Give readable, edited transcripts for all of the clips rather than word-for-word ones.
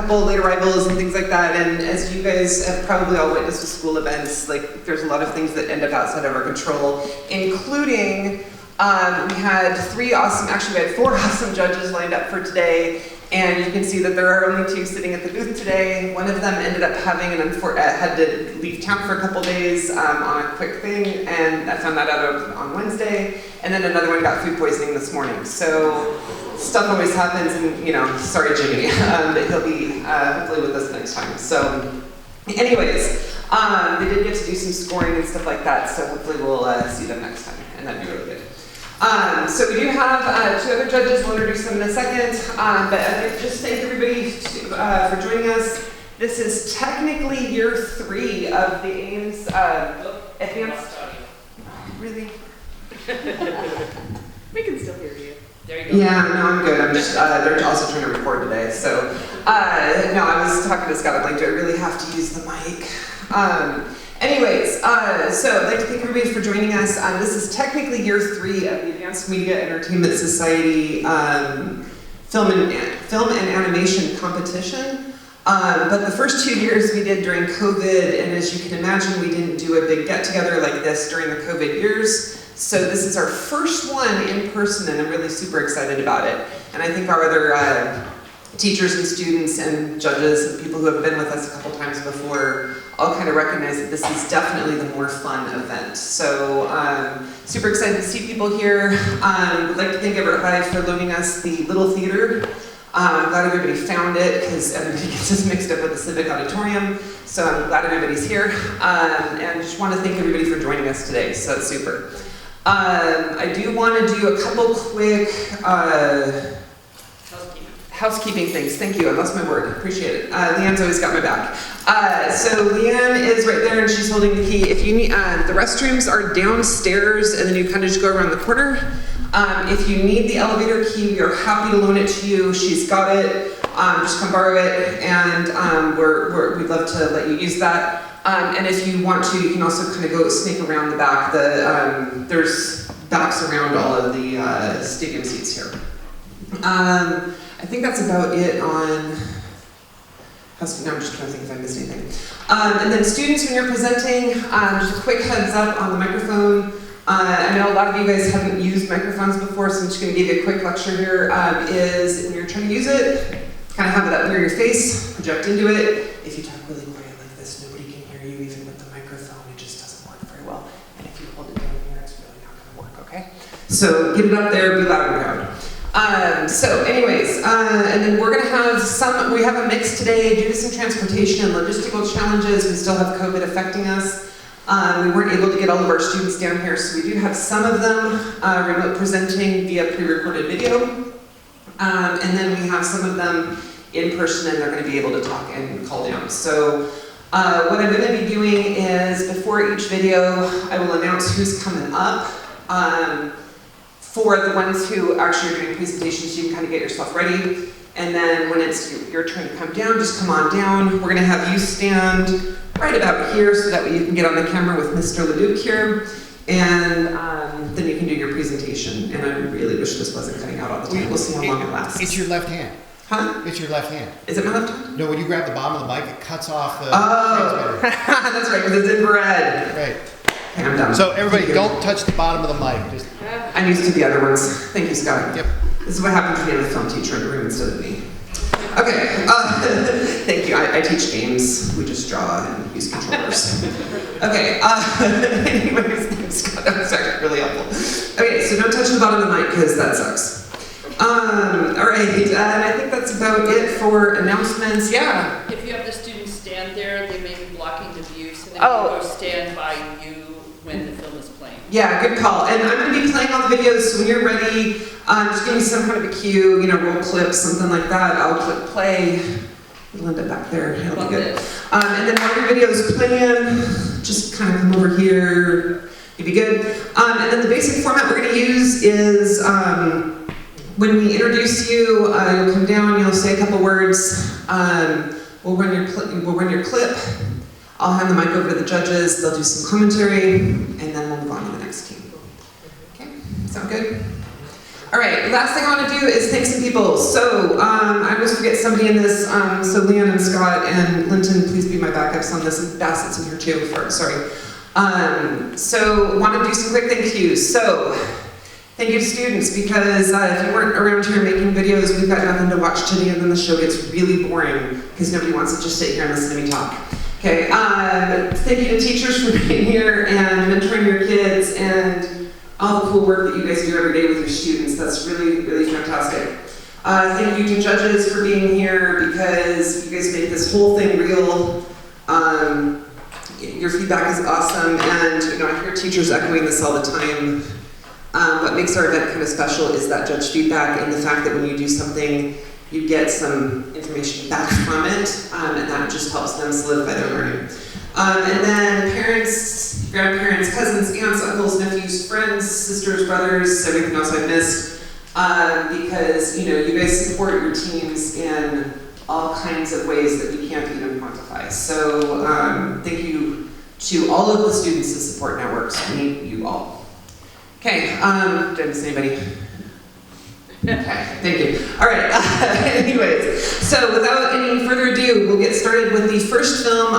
couple late arrivals and things like that, and as you guys have probably all witnessed with school events, like there's a lot of things that end up outside of our control, including we had four awesome judges lined up for today, and you can see that there are only 2 sitting at the booth today. One of them ended up having had to leave town for a couple days on a quick thing, and I found that out on Wednesday, and then another one got food poisoning this morning. So stuff always happens, and sorry Jimmy, but he'll be hopefully with us next time. So anyways, they did get to do some scoring and stuff like that, so hopefully we'll see them next time, and that'd be really good. So we do have 2 other judges. We'll introduce them in a second, but I'd like to just thank everybody for joining us. This is technically year 3 of the AMES Advanced. Really? We can still hear you. There you go. Yeah, no, I'm good. I'm just, they're also trying to record today. So, no, I was talking to Scott. I'm like, do I really have to use the mic? Anyways, so I'd like to thank everybody for joining us. This is technically year 3 of the Advanced Media Entertainment Society film and animation competition. But the first 2 years we did during COVID, and as you can imagine, we didn't do a big get-together like this during the COVID years. So this is our first one in person, and I'm really super excited about it. And I think our other teachers and students and judges and people who have been with us a couple times before all kind of recognize that this is definitely the more fun event. So super excited to see people here. Would like to thank everybody for loaning us the little theater. I'm glad everybody found it, because everybody gets us mixed up with the Civic Auditorium. So I'm glad everybody's here. And just want to thank everybody for joining us today, so that's super. I do want to do a couple quick housekeeping things. Thank you, I lost my word, appreciate it. Leanne's always got my back. So Leanne is right there and she's holding the key. If you need, the restrooms are downstairs and then you kind of just go around the corner. If you need the elevator key, we are happy to loan it to you. She's got it, just come borrow it, and we'd love to let you use that. And if you want to, you can also kind of go sneak around the back. There's backs around all of the stadium seats here. I think that's about it on housekeeping. I'm just trying to think if I missed anything. And then students, when you're presenting, just a quick heads up on the microphone. I know a lot of you guys haven't used microphones before, so I'm just going to give you a quick lecture here. Is when you're trying to use it, kind of have it up near your face, project into it. If you talk really quiet like this, nobody can hear you even with the microphone. It just doesn't work very well. And if you hold it down here, it's really not going to work, okay? So get it up there, be loud and proud. So anyways, and then we're going to have we have a mix today due to some transportation and logistical challenges. We still have COVID affecting us. We weren't able to get all of our students down here, so we do have some of them remote presenting via pre-recorded video. And then we have some of them in person, and they're going to be able to talk and call down. So what I'm going to be doing is, before each video, I will announce who's coming up. For the ones who actually are doing presentations, you can kind of get yourself ready. And then when it's your turn to come down, just come on down. We're going to have you stand right about here so that way you can get on the camera with Mr. Leduc here. And then you can do your presentation. And I really wish this wasn't cutting out all the time. We'll see how long it lasts. It's your left hand. Huh? It's your left hand. Is it my left hand? No, when you grab the bottom of the mic, it cuts off the transmitter. That's right, because it's infrared. Right. Okay, I'm done. So everybody, don't touch the bottom of the mic. Just... I'm used to the other ones. Thank you, Scott. Yep. This is what happens when you have a film teacher in the room instead of me. Okay, thank you. I teach games. We just draw and use controllers. Okay, anyways, thanks, Scott. That was actually really helpful. Okay, so don't touch the bottom of the mic because that sucks. All right, and I think that's about it for announcements. Yeah? If you have the students stand there, they may be blocking the view, so they can go stand by you when the film is playing. Yeah, good call. And I'm going to be playing all the videos, so when you're ready, just give me some kind of a cue, roll clips, something like that. I'll click play. It'll end up back there. It'll be good. And then while your video is playing, just kind of come over here. You'll be good. And then the basic format we're going to use is when we introduce you, you'll come down, you'll say a couple words. We'll run your clip. I'll hand the mic over to the judges. They'll do some commentary, and then we'll move on to the next team. Okay, sound good? All right, last thing I want to do is thank some people. So I always forget somebody in this. So Leanne and Scott and Linton, please be my backups on this. And Bassett's in here too. Sorry. So want to do some quick thank yous. So thank you to students, because if you weren't around here making videos, we've got nothing to watch today, and then the show gets really boring because nobody wants to just sit here and listen to me talk. Okay. Thank you to teachers for being here and mentoring your kids and all the cool work that you guys do every day with your students. That's really, really fantastic. Thank you to judges for being here, because you guys make this whole thing real. Your feedback is awesome, and I hear teachers echoing this all the time. What makes our event kind of special is that judge feedback, and the fact that when you do something, you get some information back from it, and that just helps them solidify their learning. And then parents, grandparents, cousins, aunts, uncles, nephews, friends, sisters, brothers, everything else I missed, because you guys support your teams in all kinds of ways that we can't even quantify. So thank you to all of the students that support networks. We need you all. Okay, did I miss anybody? Okay, thank you. All right, anyways, so without any further ado, we'll get started with the first film.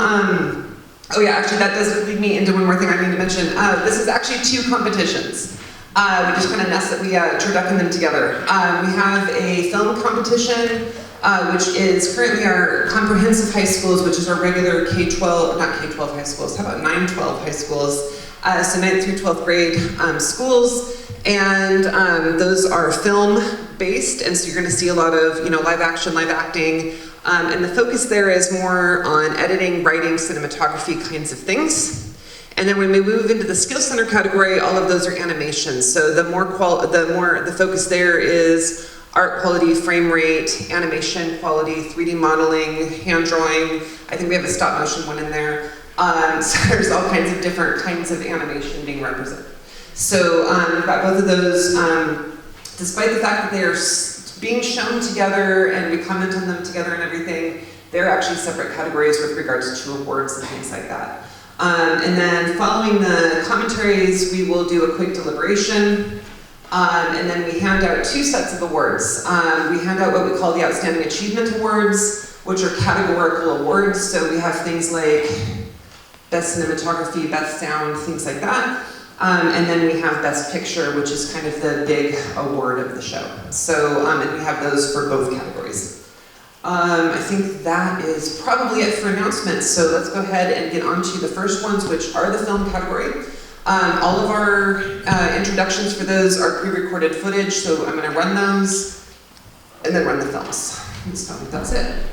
Oh yeah, actually that does lead me into one more thing I need to mention. This is actually 2 competitions. We just kind of nested, we turducken them together. We have a film competition, which is currently our comprehensive high schools, which is our regular K-12, not K-12 high schools, how about 9-12 high schools? So 9th through 12th grade schools, and those are film based, and so you're going to see a lot of live action, live acting, and the focus there is more on editing, writing, cinematography kinds of things. And then when we move into the skill center category, all of those are animations. So the focus there is art quality, frame rate, animation quality, 3D modeling, hand drawing. I think we have a stop motion one in there. So there's all kinds of different kinds of animation being represented. So we've got both of those, despite the fact that they are being shown together and we comment on them together and everything, they're actually separate categories with regards to awards and things like that. And then following the commentaries, we will do a quick deliberation, and then we hand out 2 sets of awards. We hand out what we call the Outstanding Achievement Awards, which are categorical awards. So we have things like Best Cinematography, Best Sound, things like that. And then we have Best Picture, which is kind of the big award of the show. So, and we have those for both categories. I think that is probably it for announcements. So let's go ahead and get on to the first ones, which are the film category. All of our introductions for those are pre-recorded footage, so I'm going to run those and then run the films. So that's it.